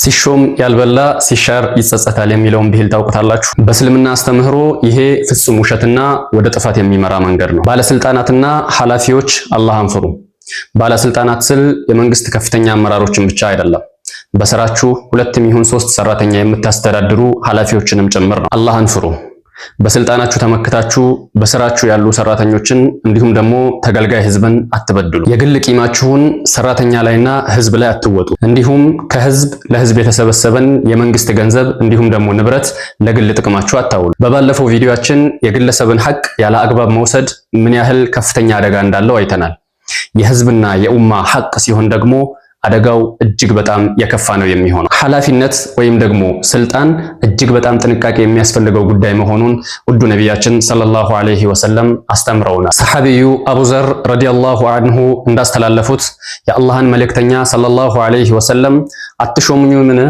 ሲሾም ያልበላ ሲሻር ይጸጸታል የሚለውን ብሂል ታውቁታላችሁ። በእስልምና አስተምህሮ ይሄ ፍጹም ውሸትና ወደ ጥፋት የሚመራ መንገድ ነው። ባለስልጣናትና ኃላፊዎች አላህን ፍሩ። ባለስልጣናት ስል የመንግስት ከፍተኛ አመራሮችን ብቻ አይደለም። በስራችሁ 2 ይሁን 3 ሰራተኛ የምታስተዳድሩ ኃላፊዎችንም ጭምር ነው። አላህን ፍሩ። በስልጣናችሁ ተመክታችሁ በስራችሁ ያሉ ሰራተኞችን እንዲሁም ደግሞ ተገልጋይ ህዝብን አትበድሉ። የግል ቂማችሁን ሰራተኛ ላይና ህዝብ ላይ አትወጡ። እንዲሁም ከህዝብ ለህዝብ የተሰበሰበን የመንግስት ገንዘብ እንዲሁም ደግሞ ንብረት ለግል ጥቅማችሁ አታውሉ። በባለፈው ቪዲዮአችን የግለሰብን ሐቅ ያለ አግባብ መውሰድ ምን ያህል ከፍተኛ አደጋ እንዳለው አይተናል። የህዝብና የኡማ ሐቅ ሲሆን ደግሞ አደጋው እጅግ በጣም የከፋ ነው የሚሆነው። ኃላፊነት ወይም ደግሞ ስልጣን እጅግ በጣም ጥንቃቄ የሚያስፈልገው ጉዳይ መሆኑን ውዱ ነቢያችን ሰለላሁ ዐለይሂ ወሰለም አስተምረውናል። ሰሐቢዩ አቡ ዘር ረዲየላሁ ዐንሁ እንዳስተላለፉት የአላህን መልእክተኛ ሰለላሁ ዐለይሂ ወሰለም አትሾሙኝምን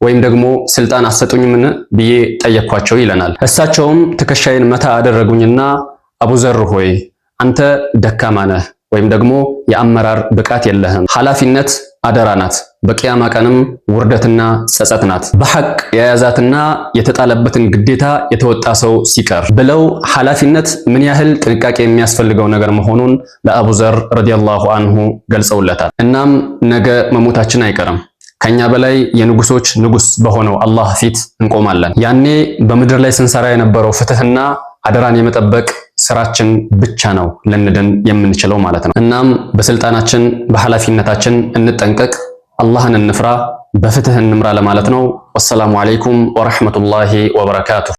ወይም ደግሞ ስልጣን አትሰጡኝምን ብዬ ጠየኳቸው ይለናል። እሳቸውም ትከሻዬን መታ አደረጉኝና አቡ ዘር ሆይ አንተ ደካማ ነህ ወይም ደግሞ የአመራር ብቃት የለህም። ኃላፊነት አደራ ናት፣ በቂያማ ቀንም ውርደትና ጸጸት ናት። በሐቅ የያዛትና የተጣለበትን ግዴታ የተወጣ ሰው ሲቀር ብለው ኃላፊነት ምን ያህል ጥንቃቄ የሚያስፈልገው ነገር መሆኑን ለአቡ ዘር ረዲየላሁ ዐንሁ ገልጸውለታል። እናም ነገ መሞታችን አይቀርም። ከኛ በላይ የንጉሶች ንጉስ በሆነው አላህ ፊት እንቆማለን። ያኔ በምድር ላይ ስንሰራ የነበረው ፍትህና አደራን የመጠበቅ ስራችን ብቻ ነው ልንድን የምንችለው ማለት ነው። እናም በስልጣናችን በኃላፊነታችን እንጠንቀቅ፣ አላህን እንፍራ፣ በፍትህ እንምራ ለማለት ነው። ወሰላሙ አለይኩም ወራህመቱላሂ ወበረካቱሁ።